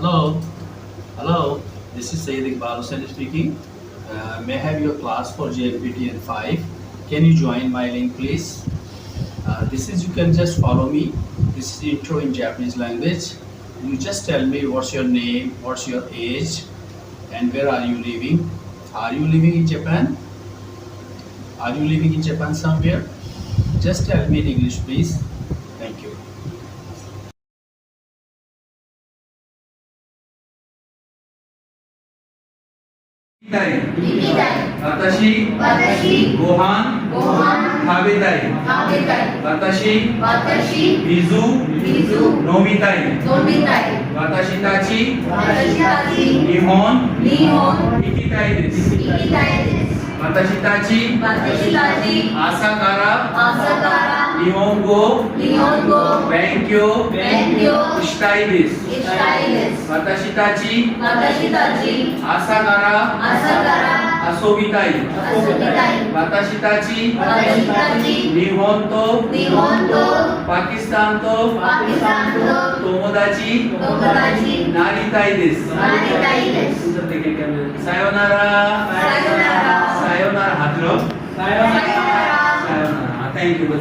Hello, hello. This is Sayyid Iqbal Hussain speaking. May I have your class for JLPTN 5? Can you join my link, please? This is you can just follow me. This is intro in Japanese language. You just tell me what's your name, what's your age, and where are you living? Are you living in Japan? Are you living in Japan somewhere? Just tell me in English, please. Thank you. たい聞きたい私私ご飯ご飯食べたい食べたい私私水水飲みたい飲みたい私たち私たち日本日本行きたいです行きたいです私たち私たち朝から朝から日本語日本語勉強勉強したいですしたいです私たち私たち朝から朝から遊びたい遊びたい私たち私たち日本と日本とパキスタンとパキスタンと友達友達になりたいですなりたいですさようなら